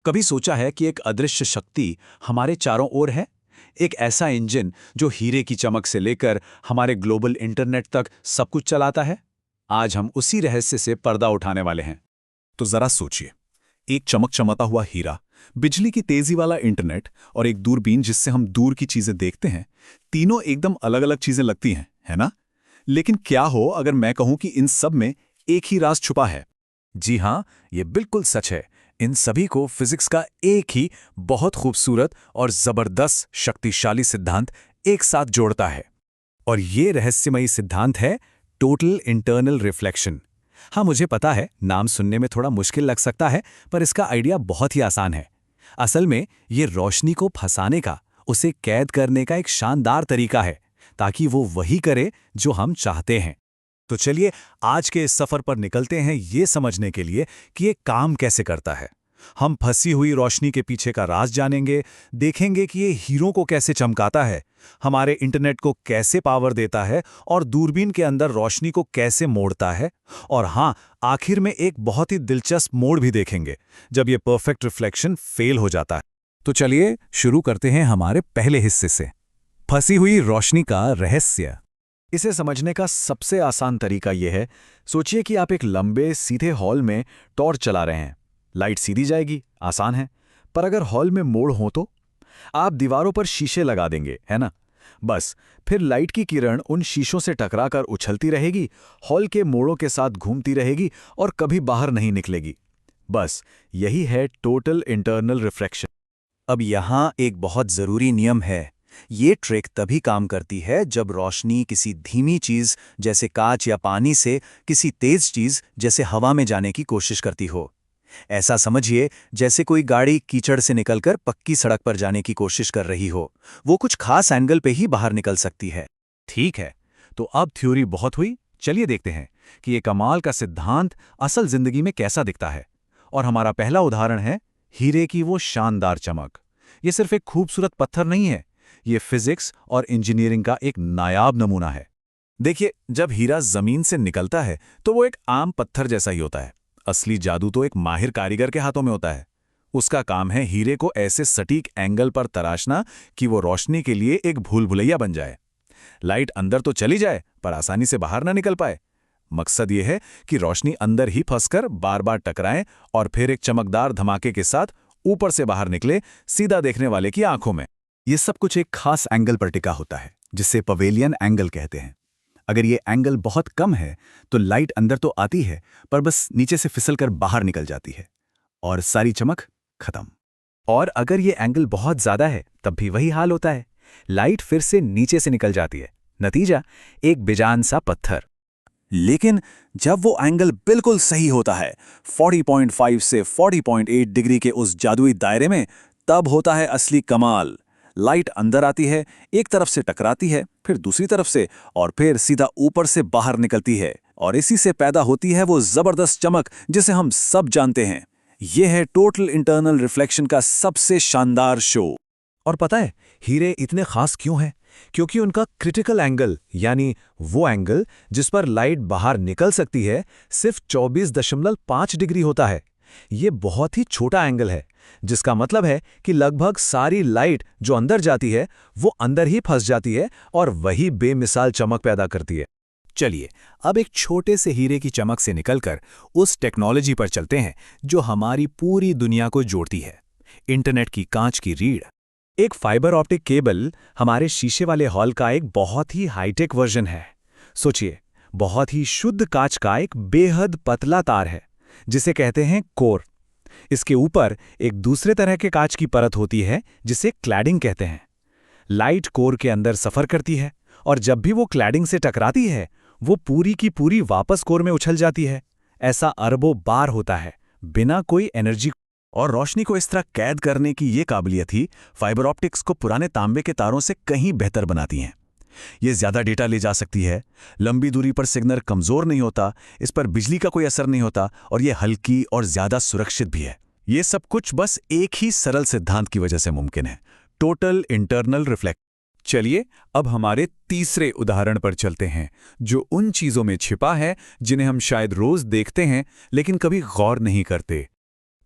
कभी सोचा है कि एक अदृश्य शक्ति हमारे चारों ओर है? एक ऐसा इंजन जो हीरे की चमक से लेकर हमारे ग्लोबल इंटरनेट तक सब कुछ चलाता है। आज हम उसी रहस्य से पर्दा उठाने वाले हैं। तो जरा सोचिए, एक चमक चमाता हुआ हीरा, बिजली की तेजी वाला इंटरनेट और एक दूरबीन जिससे हम दूर की चीजें देखते हैं। तीनों एकदम अलग अलग चीजें लगती हैं, है ना? लेकिन क्या हो अगर मैं कहूं कि इन सब में एक ही राज छुपा है? जी हाँ, ये बिल्कुल सच है। इन सभी को फिजिक्स का एक ही बहुत खूबसूरत और जबरदस्त शक्तिशाली सिद्धांत एक साथ जोड़ता है। और ये रहस्यमयी सिद्धांत है टोटल इंटरनल रिफ्लेक्शन। हाँ, मुझे पता है नाम सुनने में थोड़ा मुश्किल लग सकता है, पर इसका आइडिया बहुत ही आसान है। असल में ये रोशनी को फंसाने का, उसे कैद करने का एक शानदार तरीका है, ताकि वो वही करे जो हम चाहते हैं। तो चलिए आज के इस सफर पर निकलते हैं ये समझने के लिए कि ये काम कैसे करता है। हम फंसी हुई रोशनी के पीछे का राज जानेंगे, देखेंगे कि ये हीरों को कैसे चमकाता है, हमारे इंटरनेट को कैसे पावर देता है और दूरबीन के अंदर रोशनी को कैसे मोड़ता है। और हाँ, आखिर में एक बहुत ही दिलचस्प मोड़ भी देखेंगे जब ये परफेक्ट रिफ्लेक्शन फेल हो जाता है। तो चलिए शुरू करते हैं हमारे पहले हिस्से से, फंसी हुई रोशनी का रहस्य। इसे समझने का सबसे आसान तरीका यह है, सोचिए कि आप एक लंबे सीधे हॉल में टॉर्च चला रहे हैं। लाइट सीधी जाएगी, आसान है। पर अगर हॉल में मोड़ हो तो आप दीवारों पर शीशे लगा देंगे, है ना? बस फिर लाइट की किरण उन शीशों से टकराकर उछलती रहेगी, हॉल के मोड़ों के साथ घूमती रहेगी और कभी बाहर नहीं निकलेगी। बस यही है टोटल इंटरनल रिफ्रैक्शन। अब यहाँ एक बहुत ज़रूरी नियम है। ये ट्रिक तभी काम करती है जब रोशनी किसी धीमी चीज़ जैसे कांच या पानी से किसी तेज चीज़ जैसे हवा में जाने की कोशिश करती हो। ऐसा समझिए जैसे कोई गाड़ी कीचड़ से निकलकर पक्की सड़क पर जाने की कोशिश कर रही हो। वो कुछ खास एंगल पे ही बाहर निकल सकती है। ठीक है, तो अब थ्योरी बहुत हुई, चलिए देखते हैं कि ये कमाल का सिद्धांत असल जिंदगी में कैसा दिखता है। और हमारा पहला उदाहरण है हीरे की वो शानदार चमक। ये सिर्फ एक खूबसूरत पत्थर नहीं है, ये फिजिक्स और इंजीनियरिंग का एक नायाब नमूना है। देखिए, जब हीरा जमीन से निकलता है तो वो एक आम पत्थर जैसा ही होता है। असली जादू तो एक माहिर कारीगर के हाथों में होता है। उसका काम है हीरे को ऐसे सटीक एंगल पर तराशना कि वो रोशनी के लिए एक भूल भुलैया बन जाए। लाइट अंदर तो चली जाए पर आसानी से बाहर ना निकल पाए। मकसद ये है कि रोशनी अंदर ही फंसकर बार बार टकराए और फिर एक चमकदार धमाके के साथ ऊपर से बाहर निकले, सीधा देखने वाले की आंखों में। ये सब कुछ एक खास एंगल पर टिका होता है, जिसे पवेलियन एंगल कहते हैं। अगर ये एंगल बहुत कम है तो लाइट अंदर तो आती है पर बस नीचे से फिसलकर बाहर निकल जाती है और सारी चमक खत्म। और अगर ये एंगल बहुत ज्यादा है तब भी वही हाल होता है, लाइट फिर से नीचे से निकल जाती है। नतीजा एक बेजान सा पत्थर। लेकिन जब वो एंगल बिल्कुल सही होता है, 40.5 से 40.8 डिग्री के उस जादुई दायरे में, तब होता है असली कमाल। लाइट अंदर आती है, एक तरफ से टकराती है, फिर दूसरी तरफ से, और फिर सीधा ऊपर से बाहर निकलती है। और इसी से पैदा होती है वो जबरदस्त चमक जिसे हम सब जानते हैं। यह है टोटल इंटरनल रिफ्लेक्शन का सबसे शानदार शो। और पता है हीरे इतने खास क्यों हैं? क्योंकि उनका क्रिटिकल एंगल, यानी वो एंगल जिस पर लाइट बाहर निकल सकती है, सिर्फ 24.5 डिग्री होता है। ये बहुत ही छोटा एंगल है, जिसका मतलब है कि लगभग सारी लाइट जो अंदर जाती है वो अंदर ही फंस जाती है और वही बेमिसाल चमक पैदा करती है। चलिए अब एक छोटे से हीरे की चमक से निकलकर उस टेक्नोलॉजी पर चलते हैं जो हमारी पूरी दुनिया को जोड़ती है, इंटरनेट की कांच की रीढ़। एक फाइबर ऑप्टिक केबल हमारे शीशे वाले हॉल का एक बहुत ही हाईटेक वर्जन है। सोचिए, बहुत ही शुद्ध कांच का एक बेहद पतला तार है जिसे कहते हैं कोर। इसके ऊपर एक दूसरे तरह के कांच की परत होती है जिसे क्लैडिंग कहते हैं। लाइट कोर के अंदर सफर करती है और जब भी वो क्लैडिंग से टकराती है वो पूरी की पूरी वापस कोर में उछल जाती है। ऐसा अरबों बार होता है, बिना कोई एनर्जी। और रोशनी को इस तरह कैद करने की ये काबिलियत ही फाइबर ऑप्टिक्स को पुराने तांबे के तारों से कहीं बेहतर बनाती हैं। ये ज्यादा डेटा ले जा सकती है, लंबी दूरी पर सिग्नल कमजोर नहीं होता, इस पर बिजली का कोई असर नहीं होता, और ये हल्की और ज्यादा सुरक्षित भी है। ये सब कुछ बस एक ही सरल सिद्धांत की वजह से मुमकिन है, टोटल इंटरनल रिफ्लेक्शन। चलिए अब हमारे तीसरे उदाहरण पर चलते हैं, जो उन चीजों में छिपा है जिन्हें हम शायद रोज देखते हैं लेकिन कभी गौर नहीं करते।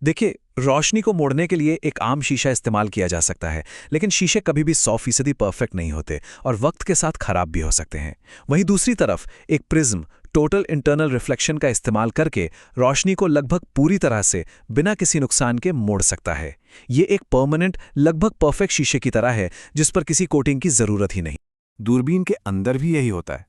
देखिए, रोशनी को मोड़ने के लिए एक आम शीशा इस्तेमाल किया जा सकता है, लेकिन शीशे कभी भी 100% परफेक्ट नहीं होते और वक्त के साथ खराब भी हो सकते हैं। वहीं दूसरी तरफ एक प्रिज्म टोटल इंटरनल रिफ्लेक्शन का इस्तेमाल करके रोशनी को लगभग पूरी तरह से बिना किसी नुकसान के मोड़ सकता है। ये एक परमानेंट लगभग परफेक्ट शीशे की तरह है जिस पर किसी कोटिंग की जरूरत ही नहीं। दूरबीन के अंदर भी यही होता है।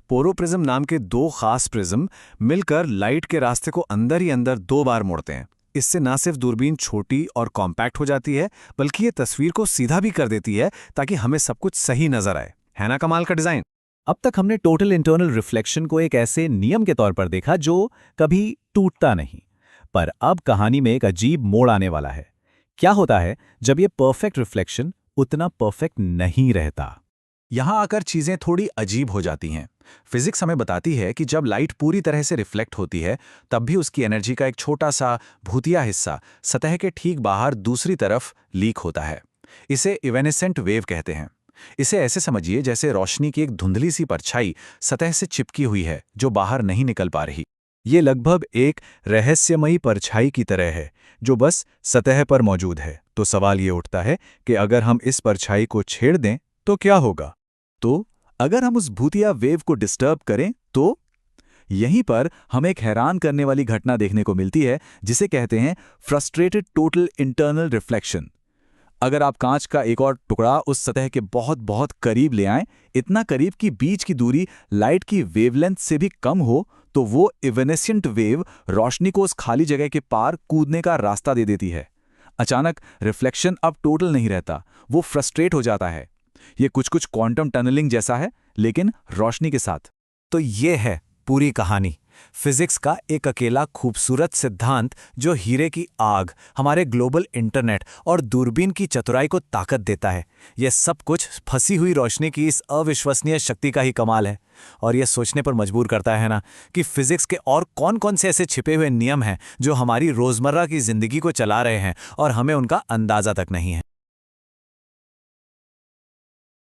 पोरोप्रिज्म नाम के दो खास प्रिज्म मिलकर लाइट के रास्ते को अंदर ही अंदर 2 बार मोड़ते हैं। इससे न सिर्फ दूरबीन छोटी और कॉम्पैक्ट हो जाती है, बल्कि ये तस्वीर को सीधा भी कर देती है ताकि हमें सब कुछ सही नजर आए। है ना कमाल का डिजाइन? अब तक हमने टोटल इंटरनल रिफ्लेक्शन को एक ऐसे नियम के तौर पर देखा जो कभी टूटता नहीं, पर अब कहानी में एक अजीब मोड़ आने वाला है। क्या होता है जब ये परफेक्ट रिफ्लेक्शन उतना परफेक्ट नहीं रहता? यहां आकर चीजें थोड़ी अजीब हो जाती हैं। फिजिक्स हमें बताती है कि जब लाइट पूरी तरह से रिफ्लेक्ट होती है, तब भी उसकी एनर्जी का एक छोटा सा भूतिया हिस्सा सतह के ठीक बाहर दूसरी तरफ लीक होता है। इसे इवेनेसेंट वेव कहते हैं। इसे ऐसे समझिए जैसे रोशनी की एक धुंधली सी परछाई सतह से चिपकी हुई है जो बाहर नहीं निकल पा रही। ये लगभग एक रहस्यमयी परछाई की तरह है जो बस सतह पर मौजूद है। तो सवाल ये उठता है कि अगर हम इस परछाई को छेड़ दें तो क्या होगा? तो अगर हम उस भूतिया वेव को डिस्टर्ब करें तो यहीं पर हमें एक हैरान करने वाली घटना देखने को मिलती है जिसे कहते हैं फ्रस्ट्रेटेड टोटल इंटरनल रिफ्लेक्शन। अगर आप कांच का एक और टुकड़ा उस सतह के बहुत बहुत करीब ले आएं, इतना करीब कि बीच की दूरी लाइट की वेवलेंथ से भी कम हो, तो वो इवेनेसेंट वेव रोशनी को उस खाली जगह के पार कूदने का रास्ता दे देती है। अचानक रिफ्लेक्शन अब टोटल नहीं रहता, वो फ्रस्ट्रेट हो जाता है। ये कुछ क्वांटम टनलिंग जैसा है, लेकिन रोशनी के साथ। तो ये है पूरी कहानी, फिजिक्स का एक अकेला खूबसूरत सिद्धांत जो हीरे की आग, हमारे ग्लोबल इंटरनेट और दूरबीन की चतुराई को ताकत देता है। यह सब कुछ फंसी हुई रोशनी की इस अविश्वसनीय शक्ति का ही कमाल है। और यह सोचने पर मजबूर करता है ना कि फिजिक्स के और कौन-कौन से ऐसे छिपे हुए नियम हैं जो हमारी रोजमर्रा की जिंदगी को चला रहे हैं और हमें उनका अंदाजा तक नहीं है।